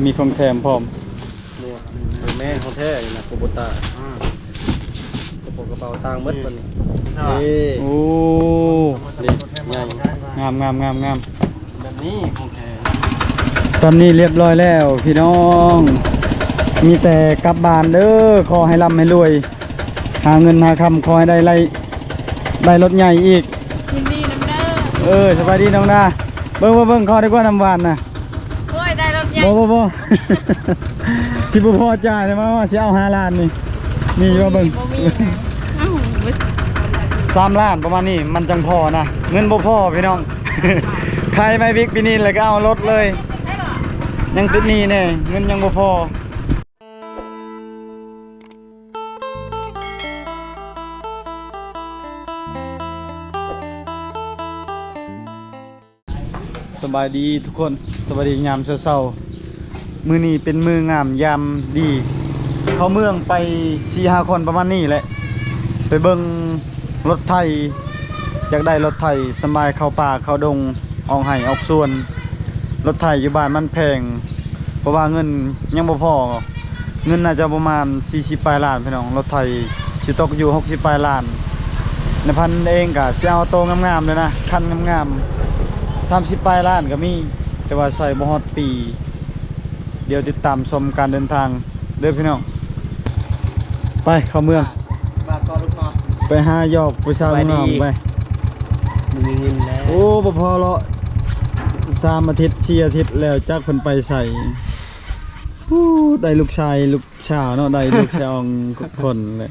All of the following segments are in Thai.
มีของแถมพร้อมเนี่ยแม่ของแท้นะโคโบตากระเป๋าตังมัดมันโอ้นี่ใหญ่งามแบบนี้ของแท้ตอนนี้เรียบร้อยแล้วพี่น้องมีแต่กลับบ้านเด้อขอให้ร่ำให้รวยหาเงินหาคำขอให้ได้รถใหญ่อีกยินดีน้ำเด้อสบายดีน้องดาเบิ่งขอได้กว่าน้ำหวานนะโอ้ยได้รถใหญ่บ่ ที่บ่พอจ่ายเลยมาว่าสิเอา5 ล้านนี่ว่าเบิ่ง3 ล้านประมาณนี้มันจังพอนะเงินบ่พอพี่น้อง ใครไม่บิ๊กปีนี้เลยก็เอารถเลยยังติดหนี้แน่เงินยังบ่พอสบายดีทุกคนสบายดียามเช้าๆมื้อนี้เป็นมื้องามยามดีเข้าเมืองไป 4-5 คนประมาณนี้แหละไปเบิ่งรถไถอยากได้รถไถสบายเข้าป่าเข้าดงออกไห้ออกสวนรถไถอยู่บ้านมันแพงเพราะว่าเงินยังบ่พอเงินน่าจะประมาณ40 ปลายล้านพี่น้องรถไถสิตกอยู่60 ปลายล้านในพันเองก็สิเอาโตงามๆเลยนะคันงามๆ30 ปลายล้านก็มีแต่ว่าใส่บ่ฮอดปีเดี๋ยวติดตามชมการเดินทางเด้อพี่น้องไปเข้าเมืองบาทก่อนลูกน้องไปหาหยอกผู้สาวน้องไปมีเงินแล้วโอ้บ่พอละ3 อาทิตย์4 อาทิตย์แล้วจักเพิ่นไปใส่ได้ลูกชายลูกสาวเนาะได้ลูกชองคนเลย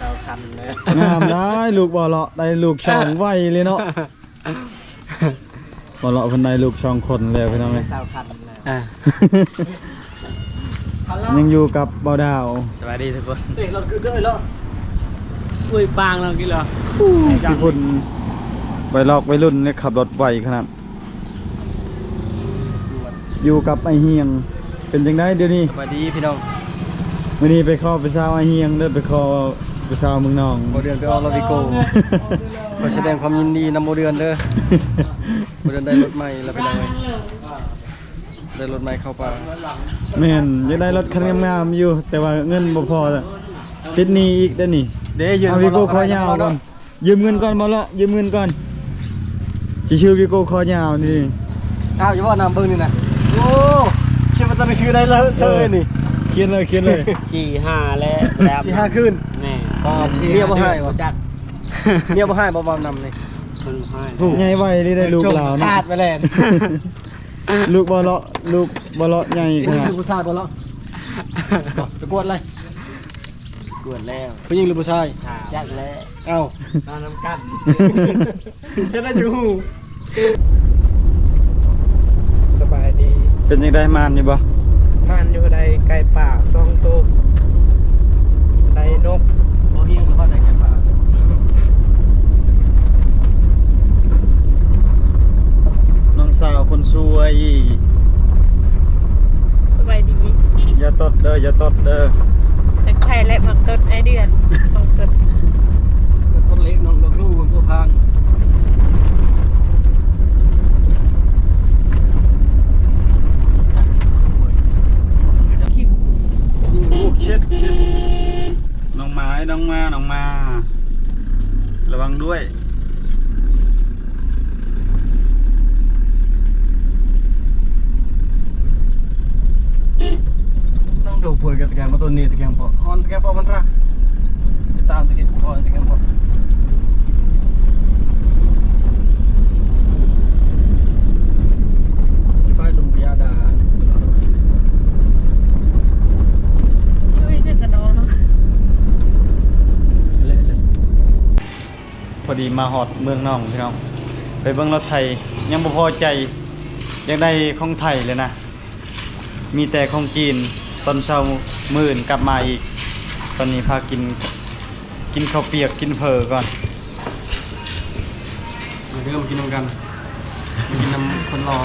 ชาวคันเลยงามได้ลูกบ่เลาะได้ลูกช่องไวเลยเนาะบ่เลาะเพิ่นได้ลูกช่องคนแล้วพี่น้องเอ้ยชาวคันแล้วยังอยู่กับบ่าวดาวสวัสดีทุกคนเด็กเราคือเด้อแล้วอุ้ยปางเรากินเหรอพี่พุ่นไปลอกไปรุ่นเนี่ยขับรถไวขนาดอยู่กับไอเฮียงเป็นจังได๋เดี๋ยวนี้สวัสดีพี่น้องมื้อนี้ไปขอไปสาวไอเฮียงเด้อไปขอไปสาวเมืองนองบ่เดือนไปออกลาวิโกขอแสดงความยินดีนำบ่เดือนเด้อบ่เดือนได้รถใหม่แล้วพี่น้องเอ้ยได้รถใหม่เข้าป่าแม่นอยากได้รถคันงามๆอยู่แต่ว่าเงินบ่พอติดหนี้อีกเด้อนี่เด้ยืมวิโก้คอยาวก่อนยืมเงินก่อนบ่เลาะยืมเงินก่อนสิชื่อวิโก้คอยาวนี่อ้าวอย่าว่านำเบิ่งนี่นะโอ้เขียนมาตั้งชื่อได้เลยเซ่นี่เขียนเลย4-5แล้ว4-5คืนแม่ก็เมียบ่ให้บ่จักเมียบ่ให้บ่บ่นำนี่มันให้ใหญ่ไวนี่ได้ลูกหลานขาดไปแล้วลูกบ่เลาะใหญ่ขนาดผู้ชายบ่เลาะไปกวดเลยกวดแล้วผู้หญิงหรือผู้ชายจักแล้วเอ้านอนน้ำกันจะได้อยู่สบายดีเป็นยังได้มานอยู่บ่มานอยู่ใดไก่ป่า2 ตัวใดนกบ่เฮียงหรือว่าใดไก่ป่าน้องสาวคนสวยสบายดีอย่าตดเด้อแต่ใครและมักตดไอเดือนมักตดต้นเล็กน้องดอกลูกตัวพังเช็ดน้องมาระวังด้วยน้องดูป่วยกับตะแกรงมาต้นนี้ตะแกรงพอฮอนตะแกรงพอมันรักไปตามตะแกรงพอตะแกรงพอไปลุงพยาดาช่วยกันน้องเนาะพอดีมาฮอดเมืองน้องพี่น้องไปเบิ่งรถไทยยังบ่พอใจอยากได้ของไทยเลยนะมีแต่ของจีนตอนเช้ามื้อกลับมาอีกตอนนี้พากินข้าวเปียกกินเผอก่อนมาเริ่มกินน้ำกันมากินน้ำคนรอ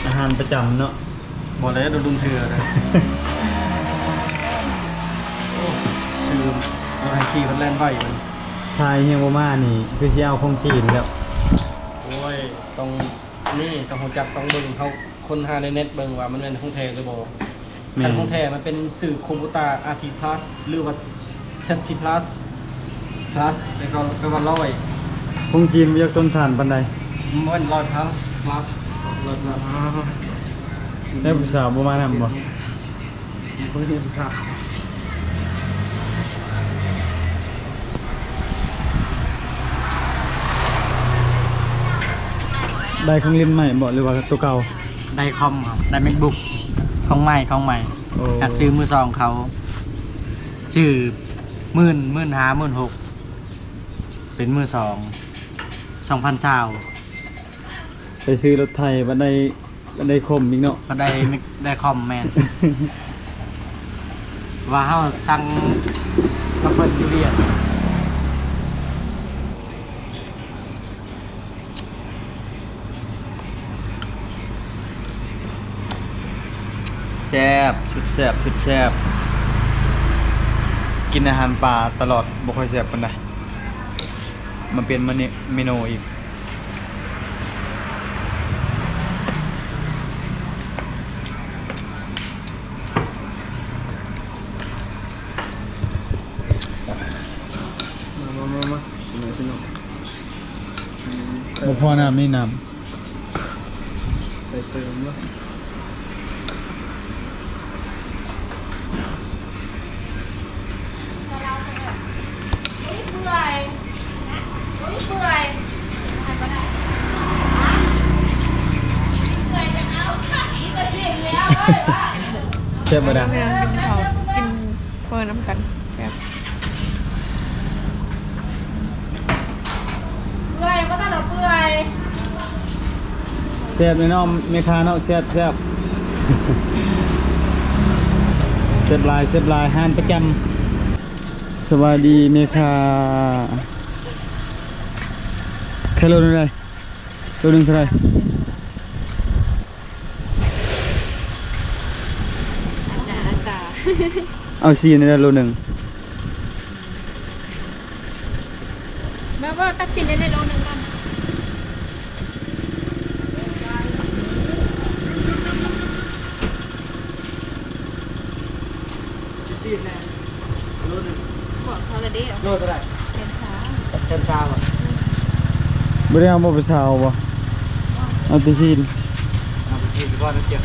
อาหารประจำเนาะบอกเลยโดนดุมเถื่อนะชื่ออะไรขี่พันแลนด์ไฟมันไทยเฮียโบมานี่คือสิเอาของจีนแล้วโอ้ยต้อง นี่ต้องหูจักต้องเบิ่งเขาคนหาในเน็ตเบิ่งว่ามันเป็นของแท้หรือบ่อันของแท้มันเป็นสื่อคอมพิวเตอร์ RT+ หรือว่า ZT+ ไปว่าร้อย คงจีนบ่อยากต้นทานปานใด มันร้อยพันplus ร้อยพัน ได้ผู้สาวบ่มานำบ่ เพิ่งเรียนทราบ ได้ของเล่นใหม่บ่หรือว่าตัวเก่า ได้คอมครับได้ MacBook ของใหม่โอ้ การซื้อมือสองเขาชื่อ15,000 16,000เป็นมือสอง2,000 ไปซื้อรถไทยบ่ได้คมอีกเนาะ ก็ได้คอมแมน ว่าเขาสั่งกระเปิดยูเรียนแซ่บชุดแซ่บชุดแซ่บ กินอาหารป่าตลอดบ่ค่อยแซ่บปานใดมันเป็นเมนูอีกบ่พอน้ำนี่น้ำ ใส่เติมแล้ว แซ่บบ่ได้ เมืองกินเขากินเฟิร์น้ำกันแบบ เปื่อยก็ต้องเอาเปื่อย แซ่บแน่นอนแม่ค้าเนาะแซ่บแซ่บ แซ่บหลายห้านประจำสวัสดีแม่ค้าแค่โลนึงได้โลนึงเท่าไหร่ อัตรา เอาซีนได้โลนึง แม่ว่าตักสินได้โลนึงกัน ซีดแน่โลนึง บอกเขาเลยดิ โลเท่าไหร่ เห็นช้า เชิญชาบ่ บ่ได้เอาบ่ไปสาวบ่เอาแต่ซีน เอาไปซีดก่อนนะเสียง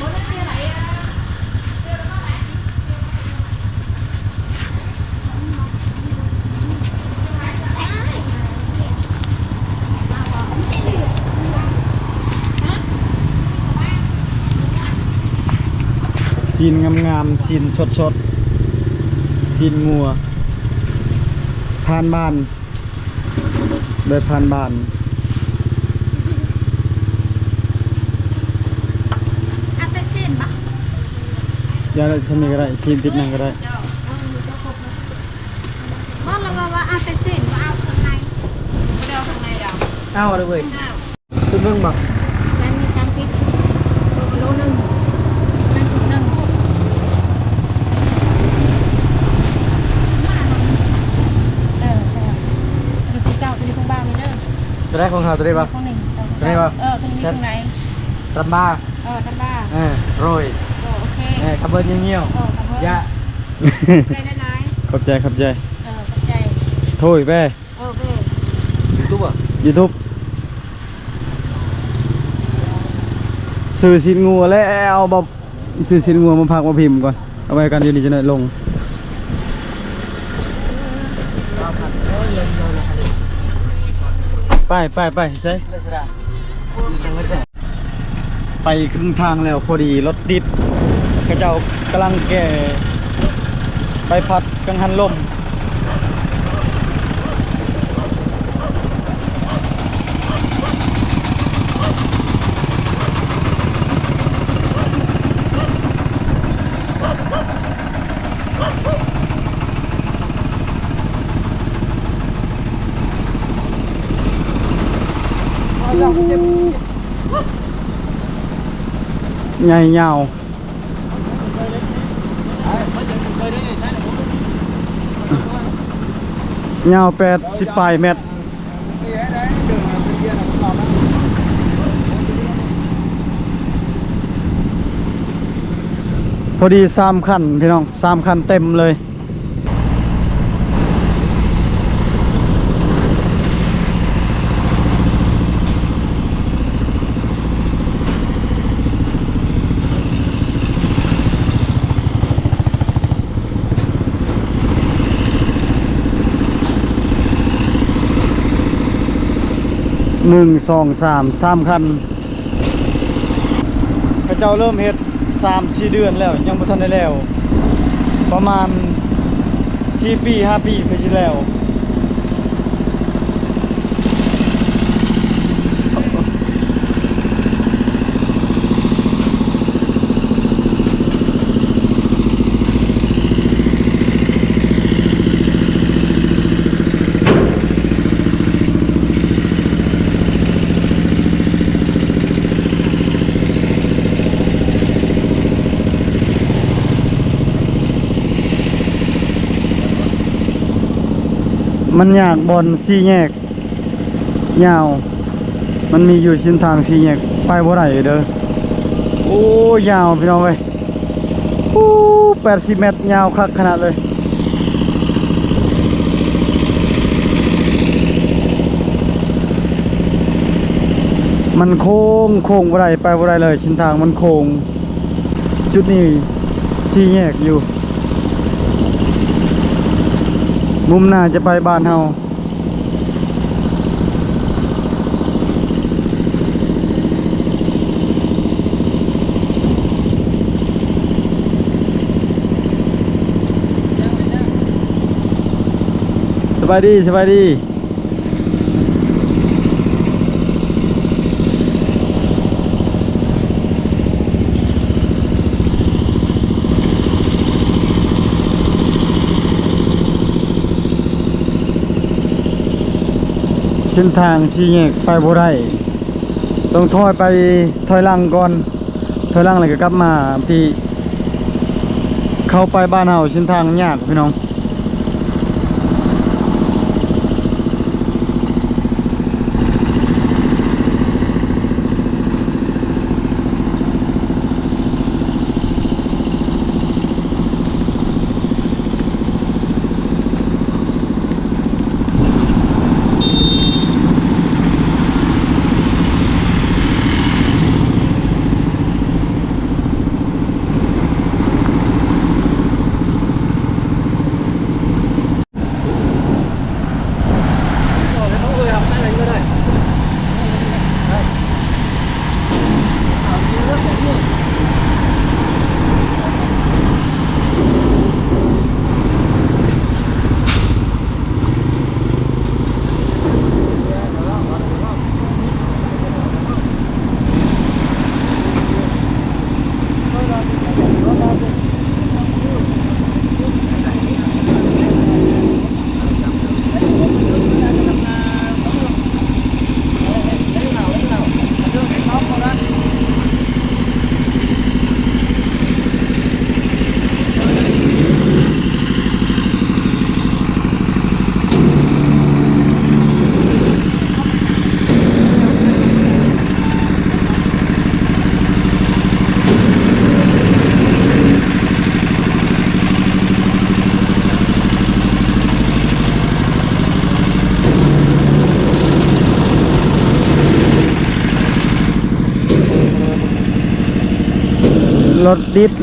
ซีนงามๆซีนสดๆซีนงัวผ่านบ้านแบบผ่านบ้าน อันเตชินปะ อย่าได้ทำนี่ก็ได้ซีนติดนั่นก็ได้ บอกเราว่าอันเตชินว่าเอาข้างใน ไม่ได้เอาข้างในดาว เอาเลยเว้ย อ้าว คุณเบิ่งบ่ นั่นมี30โลนึงนั่นถุงนึงใช่อยู่ที่เก่าอยู่ที่บ้านนี่เด้อ ตัวแรกของเขาตัวได้บ่ ข้างหนึ่ง ใช่ปะ ตรงนี้ตรงไหน ตำบ้า ท่านบ้า โรย โอเค กระเบิดเงี้ยว ขอบคุณ ๆยะ ใจได้ร้าย ขอบใจ ขอบใจ โทษแป้ โอเค ตู้บ่ YouTube ซื้อสินงัวแล้วเอาบ่ซื้อสินงัวมาพักมาพิมพ์ก่อนเอาไว้กันอยู่นี่จะได้ลงไปใช่ เลสดาจังหวัด ไปครึ่งทางแล้วพอดีรถติดกระเจ้ากำลังแก่ไปพัดกังหันลมใหญ่ยาวยาว80 ปลายเมตร พอดี3คันพี่น้อง3คันเต็มเลย1 2 3คันพระเจ้าเริ่มเฮ็ด3-4 เดือนแล้วยังบ่ทันได้แล้วประมาณ4 ปี 5 ปีไปที่แล้วมันยากบอน4 แยกยาวมันมีอยู่เส้นทาง4 แยกไปบ่ได้เด้อโอ้ยาวพี่น้องเอ้ยโอ้80 เมตรยาวคักขนาดเลยมันโค้งบ่ได้ไปบ่ได้เลยเส้นทางมันโค้งจุดนี้4 แยกอยู่มุมหน้าจะไปบ้านเฮาสบายดีเส้นทาง4 แยกไปบ่ได้ต้องถอยหลังก่อนถอยหลังแล้วก็กลับมาที่เข้าไปบ้านเฮาเส้นทางยากพี่น้อง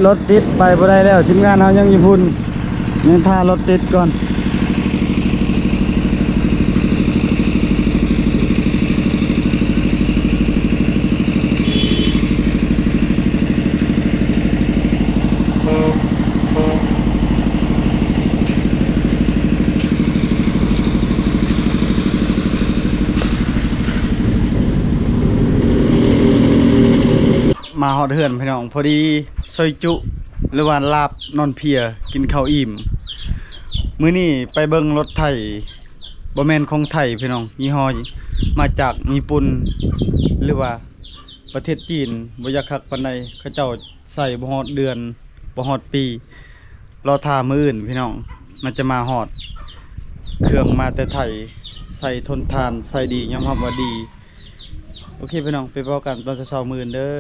รถติดไปบ่ได้แล้วทีมงานเฮายังอยู่พุ่นยังท่ารถติดก่อนมาฮอดเฮือนพี่น้องพอดีซอยจุหรือว่าลาบนอนเพียกินข้าวอิ่มมื้อนี้ไปเบิ่งรถไถบ่แม่นของไทยพี่น้องยี่ห้อมาจากญี่ปุ่นหรือว่าประเทศจีนบ่อยากคักปานใดเขาเจ้าใส่บ่ฮอดเดือนบ่ฮอดปีรอท่ามื้ออื่นพี่น้องมันจะมาฮอดเครื่องมาแต่ไทยใส่ทนทานใส่ดียอมรับว่าดีโอเคพี่น้องไปพบกันตอนเช้ามื้ออื่นเด้อ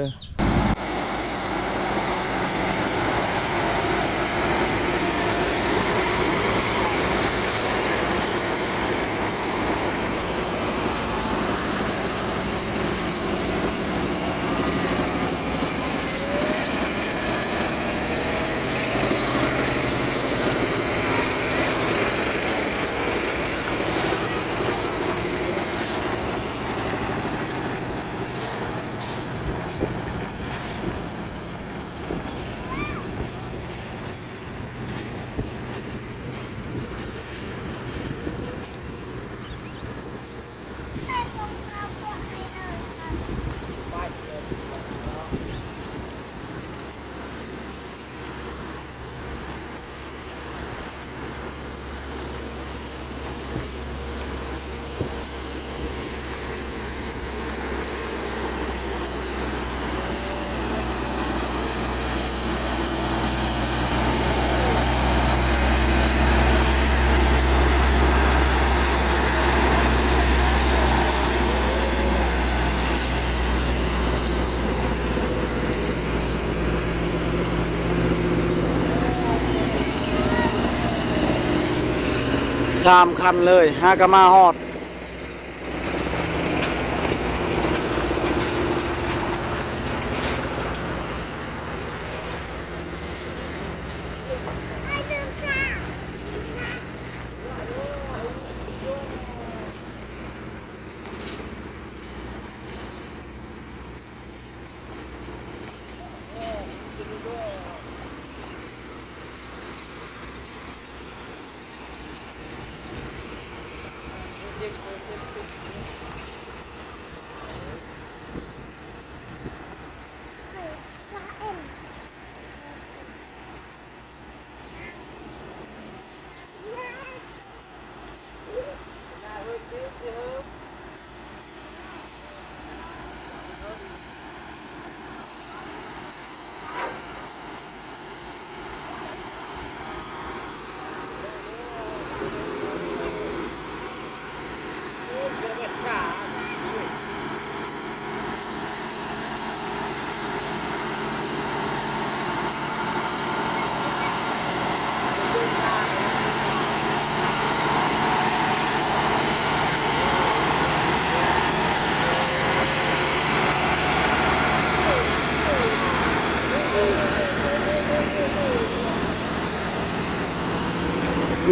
3คันเลยหากะมาฮอด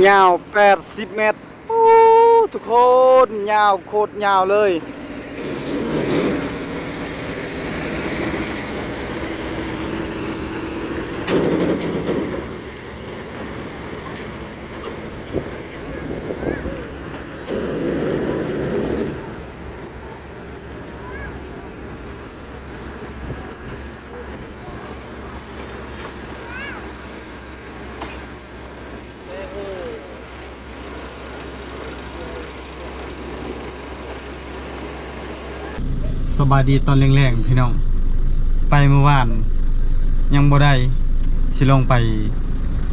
ยาว80 เมตรโอ้ทุกคนยาวโคตรยาวเลยสบายดีตอนแรงๆพี่น้องไปเมื่อวานยังบ่ได้สิลงไป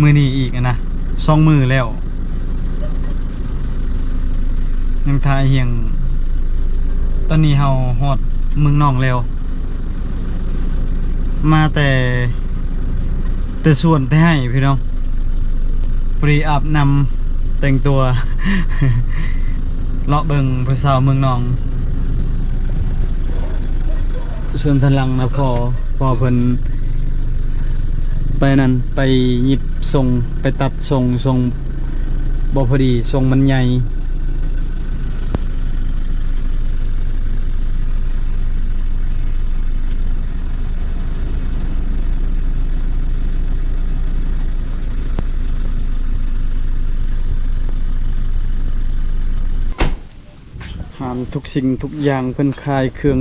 มื้อนี้อีกนะ2 มื้อแล้วยังทายเฮียงตอนนี้เฮาฮอดเมืองนองแล้วมาแต่ส่วนแต่ให้พี่น้องปรีอาบนำแต่งตัว เลาะเบิ่งผู้สาวเมืองนองส่วนทันหลังนะพอเพิ่นไปนั่นไปหยิบส่งไปตัดส่งบ่พอดีส่งมันใหญ่หามทุกสิ่งทุกอย่างเพิ่นขายเครื่อง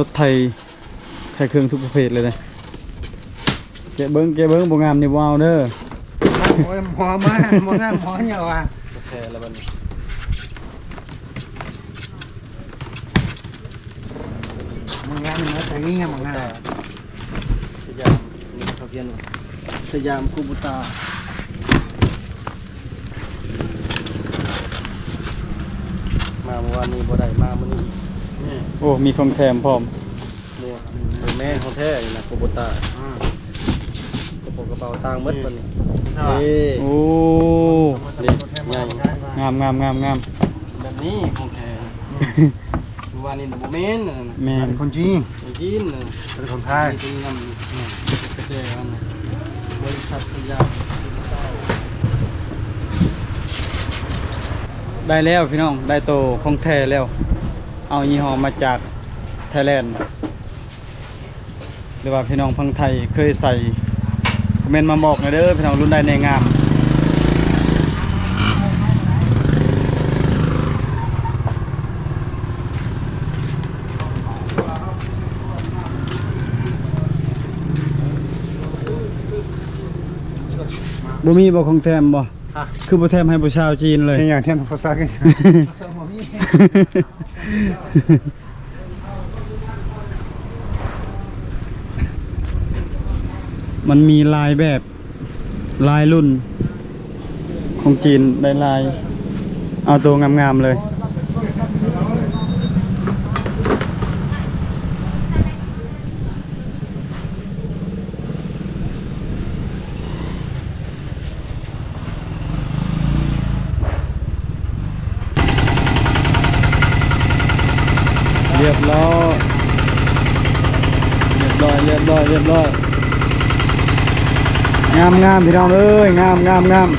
รถไทยขายเครื่องทุกประเภทเลยนะแกะเบิ้งบ่งามนี่บ่เอาเด้อ หมอมาหมองามหมอเนี่ยว่ะโอเคแล้วบัดนี้หมองามนี่มาใส่นี่หมองามสยามนี่เขาเขียนว่าสยามคูบุตามาเมื่อวานนี้บ่ได้มามื้อนี้นี่ โอ้มีของแถมพร้อม นี่เป็นแม่ของแท้อยู่นะคูบุตากระเป๋าตังค์หมดบัดนี้นี่ โอ้ นี่ใหญ่ งามแบบนี้ของแท้เมื่อวานนี้บ่แม่น แม่น คนจีนเป็นคนไทยเป็นงำกระเทียมบริษัทสยาม ได้แล้วพี่น้องได้โตของแท้แล้วเอายี่ห้อมาจากไทยแลนด์หรือว่าพี่น้องพังไทยเคยใส่คอมเมนต์มาบอกหน่อยเด้อพี่น้องรุ่นใดในงามบ่มีบ่ของแถมบ่คือบ่แถมให้ผู้ชาวจีนเลย เทียงอย่างเทียนภาษากัน มันมีลายแบบลายรุ่นของจีนได้ลายเอาตัวงามๆเลย ร้อยงามงามพี่น้องเอ้ยงามงามงาม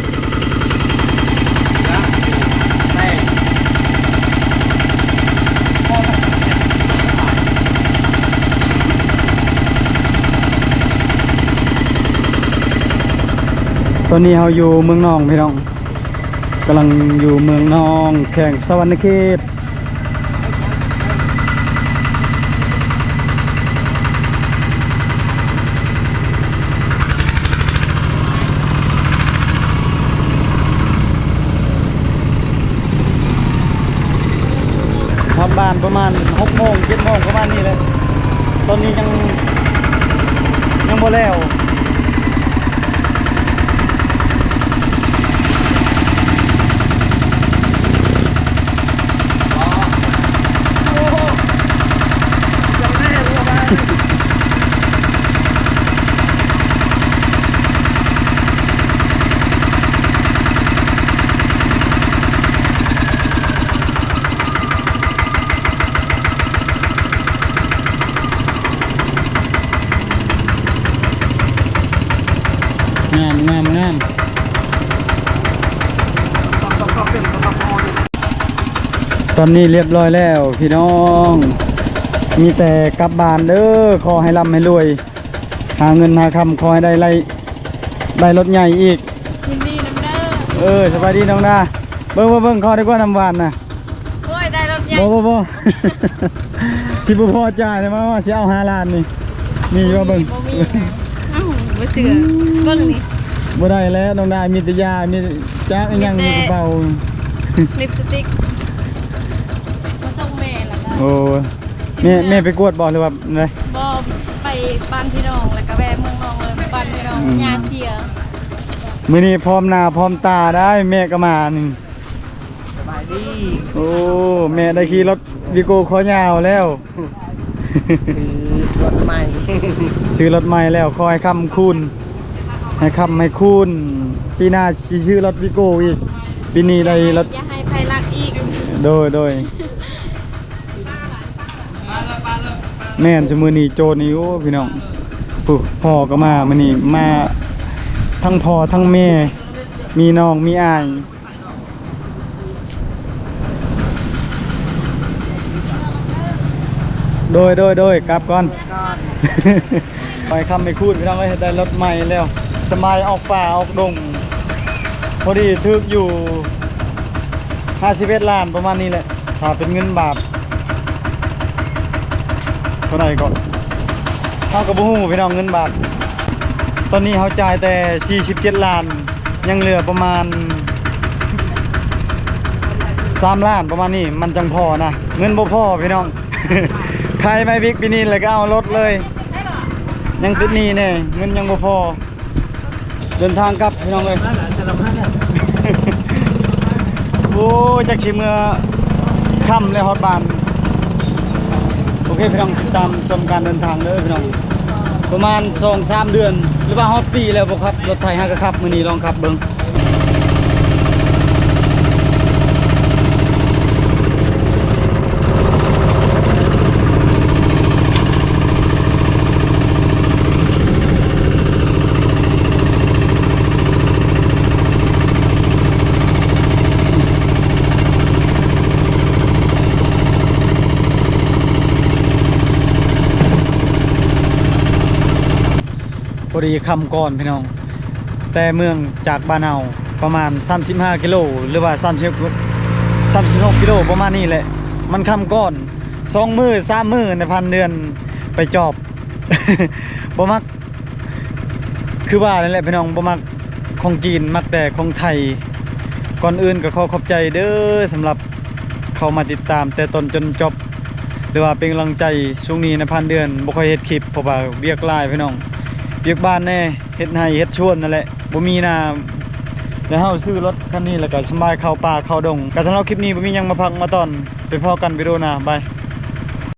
ตอนนี้เราอยู่เมืองนองพี่น้องกำลังอยู่เมืองนองแข่งสวรรณเขตทำบ้านประมาณ6 โมง 7 โมงประมาณนี้เลยตอนนี้ยังบ่แล้วงามงามงามตอนนี้เรียบร้อยแล้วพี่น้องมีแต่กลับบ้านเด้อขอให้ร่ำให้รวยหาเงินหาคำขอให้ได้รถใหญ่อีก ยินดีน้ำเด้อ สบายดีน้องดาเบิ่งขอได้กว่าน้ำหวานนะ โอ้ยได้รถใหญ่ บ่ ที่บ่พอจ่ายเลยมาว่าสิเอา5 ล้านนี่มีว่าเบิ่ง บ่มีเอ้าบ่เสือเบิ่งนี่ บ่ได้แล้วน้องดามีแต่ยามีจักอีหยังอยู่กระเป๋า ลิปสติกมาส่งแม่แล้วก็ โอ้แม่ไปกวดบ่หรือว่าไง บ่ไปบ้านพี่น้องแล้วก็แวะเมืองนองเลยไปบ้านพี่น้องยาเสีย มื้อนี้พร้อมหน้าพร้อมตาได้แม่ก็มานี่ สบายดี โอ้แม่ได้ขี่รถวิโก้คอยาวแล้ว คือรถใหม่ ซื้อรถใหม่แล้วคอยคำคูณให้คำให้คูณปีหน้าสิซื้อรถวิโก้อีกปีนี้ได้รถ อย่าให้ไผรักอีก โดยแม่นสมือนี้โจรนี่โอ้พี่น้องปุ๊พ่อก็มามื้อนี้มาทั้งพ่อทั้งแม่มีน้องมีอ้ายโดยกลับก่อน ไปคำไม่คูดพี่น้องเอ้ยได้รถใหม่แล้วสบายออกป่าออกดงพอดีทึกอยู่51 ล้านประมาณนี้แหละถ้าเป็นเงินบาทเท่าไหร่ก่อนเท่ากับบ่ฮู้พี่น้องเงินบาทตอนนี้เขาจ่ายแต่47 ล้านยังเหลือประมาณ3 ล้านประมาณนี้มันจังพอนะเงินบ่พอพี่น้อง ใครไม่วิกปีนี้เลยก็เอารถเลยยังติดหนี้เนี่ยเงินยังบ่พอเดินทางกลับพี่น้องเลย โอ้จักชิเมื่อค่ำเลยฮอดบ้านโอเคพี่น้องติดตามชมการเดินทางเลยพี่น้องประมาณ 2-3 เดือนหรือว่าฮอดปีแล้วบ่ครับรถไทยฮะก็ขับมื้อนี้ลองขับเบิ่งพอดีคำก่อนพี่น้องแต่เมืองจากบ้านเฮาประมาณ35 กิโลหรือว่า36 กิโลประมาณนี้แหละมันคำก่อน2 มื้อ3 มื้อในพันเดือนไปจอบ บ่มักคือว่านั่นแหละพี่น้องบ่มักของจีนมักแต่ของไทยก่อนอื่นก็ขอขอบใจเด้อสำหรับเข้ามาติดตามแต่ต้นจนจบหรือว่าเป็นกำลังใจช่วงนี้ในพันเดือนบ่ค่อยเฮ็ดคลิปเพราะว่าเวียกหลายพี่น้องเวียกบ้านแน่เฮ็ดให้เฮ็ดชวนนั่นแหละบ่มีนาแล้วเฮาซื้อรถคันนี้แล้วก็สบายเข้าป่าเข้าดงก็สำหรับคลิปนี้บ่มีหยังมาพักมาตอนไปพอกันวิดีโอหน้าบาย